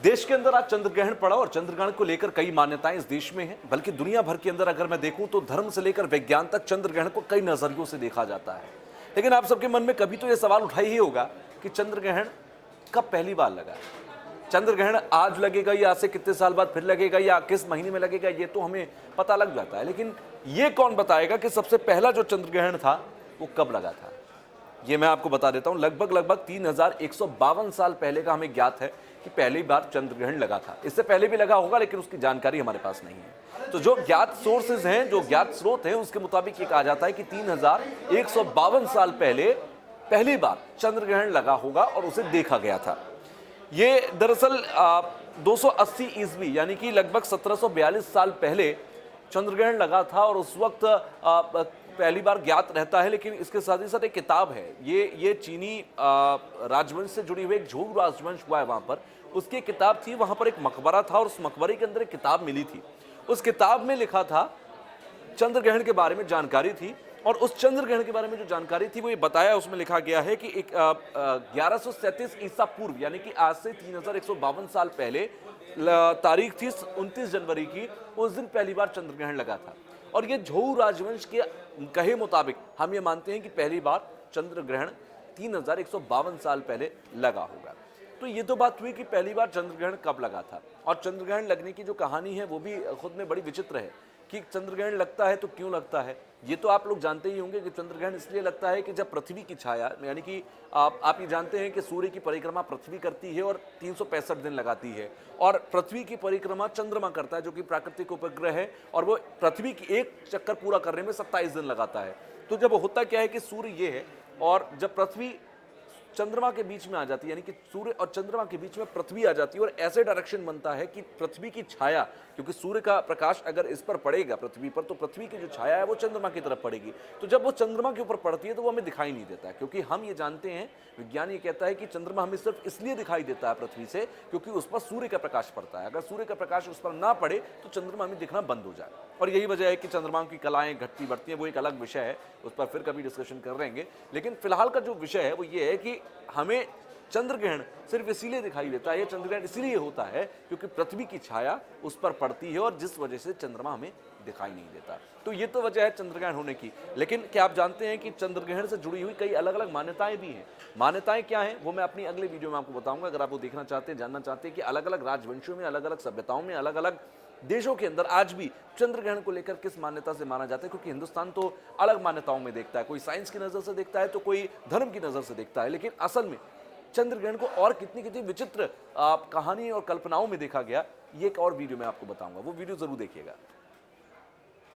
देश के अंदर आज चंद्र ग्रहण पड़ा और चंद्र ग्रहण को लेकर कई मान्यताएं इस देश में हैं, बल्कि दुनिया भर के अंदर अगर मैं देखूं तो धर्म से लेकर विज्ञान तक चंद्र ग्रहण को कई नजरियों से देखा जाता है। लेकिन आप सबके मन में कभी तो यह सवाल उठा ही होगा कि चंद्र ग्रहण कब पहली बार लगा। चंद्र ग्रहण आज लगेगा या आज से कितने साल बाद फिर लगेगा या किस महीने में लगेगा, ये तो हमें पता लग जाता है, लेकिन ये कौन बताएगा कि सबसे पहला जो चंद्र ग्रहण था वो कब लगा था। ये मैं आपको बता देता हूं। लगभग 3152 साल पहले का हमें ज्ञात है कि पहली बार चंद्र ग्रहण लगा था। इससे पहले भी लगा होगा, लेकिन उसकी जानकारी हमारे पास नहीं है। तो जो ज्ञात सोर्सेज हैं, जो ज्ञात स्रोत हैं, उसके मुताबिक ये कहा जाता है कि 3152 साल पहले पहली बार चंद्र ग्रहण लगा होगा और उसे देखा गया था। ये दरअसल 280 ईस्वी यानी कि लगभग 1742 साल पहले चंद्र ग्रहण लगा था और उस वक्त पहली बार ज्ञात रहता है। लेकिन इसके साथ ही साथ एक किताब है, ये चीनी राजवंश से जुड़ी हुई एक झोऊ राजवंश हुआ है वहां पर, उसकी किताब थी। वहां पर एक मकबरा था और उस मकबरे के अंदर एक किताब मिली थी। उस किताब में लिखा था, चंद्र ग्रहण के बारे में जानकारी थी और उस चंद्र ग्रहण के बारे में जो जानकारी थी वो ये बताया, उसमें लिखा गया है कि 1137 ईसा पूर्व यानी कि आज से 3152 साल पहले तारीख थी 29 जनवरी की, उस दिन पहली बार चंद्र ग्रहण लगा था। और ये झोऊ राजवंश के कहे मुताबिक हम ये मानते हैं कि पहली बार चंद्र ग्रहण 3152 साल पहले लगा होगा। तो ये तो बात हुई कि पहली बार चंद्र ग्रहण कब लगा था, और चंद्र ग्रहण लगने की जो कहानी है वो भी खुद में बड़ी विचित्र है कि चंद्र ग्रहण लगता है तो क्यों लगता है। ये तो आप लोग जानते ही होंगे कि चंद्र ग्रहण इसलिए लगता है कि जब पृथ्वी की छाया, यानी कि आप ये जानते हैं कि सूर्य की परिक्रमा पृथ्वी करती है और 365 दिन लगाती है, और पृथ्वी की परिक्रमा चंद्रमा करता है जो कि प्राकृतिक उपग्रह है, और वो पृथ्वी की एक चक्कर पूरा करने में 27 दिन लगाता है। तो जब होता क्या है कि सूर्य ये है और जब पृथ्वी चंद्रमा के बीच में आ जाती है, यानी कि सूर्य और चंद्रमा के बीच में पृथ्वी आ जाती है और ऐसे डायरेक्शन बनता है कि पृथ्वी की छाया, क्योंकि सूर्य का प्रकाश अगर इस पर पड़ेगा पृथ्वी पर, तो पृथ्वी की जो छाया है वो चंद्रमा की तरफ पड़ेगी। तो जब वो चंद्रमा के ऊपर पड़ती है तो वो हमें दिखाई नहीं देता है, क्योंकि हम ये जानते हैं, विज्ञान ये कहता है कि चंद्रमा हमें सिर्फ इसलिए दिखाई देता है पृथ्वी से क्योंकि उस पर सूर्य का प्रकाश पड़ता है। अगर सूर्य का प्रकाश उस पर ना पड़े तो चंद्रमा हमें दिखना बंद हो जाए। और यही वजह है कि चंद्रमा की कलाएं घटती बढ़ती हैं, वो एक अलग विषय है, उस पर फिर कभी डिस्कशन कर रहेंगे। लेकिन फिलहाल का जो विषय है वो ये है कि हमें चंद्र ग्रहण सिर्फ इसीलिए दिखाई देता है, चंद्र ग्रहण इसीलिए होता है क्योंकि पृथ्वी की छाया उस पर पड़ती है और जिस वजह से चंद्रमा हमें दिखाई नहीं देता। तो ये तो वजह है चंद्र ग्रहण होने की। लेकिन क्या आप जानते हैं कि चंद्र ग्रहण से जुड़ी हुई कई अलग अलग मान्यताएं भी हैं। मान्यताएं क्या हैं वो मैं अपनी अगले वीडियो में आपको बताऊंगा। अगर आप वो देखना चाहते हैं, जानना चाहते हैं कि अलग अलग राजवंशों में, अलग अलग सभ्यताओं में, अलग अलग देशों के अंदर आज भी चंद्र ग्रहण को लेकर किस मान्यता से माना जाता है, क्योंकि हिंदुस्तान तो अलग मान्यताओं में देखता है, कोई साइंस की नजर से देखता है तो कोई धर्म की नजर से देखता है। लेकिन असल में चंद्र ग्रहण को और कितनी कितनी विचित्र कहानी और कल्पनाओं में देखा गया, ये एक और वीडियो में आपको बताऊंगा, वो वीडियो जरूर देखिएगा।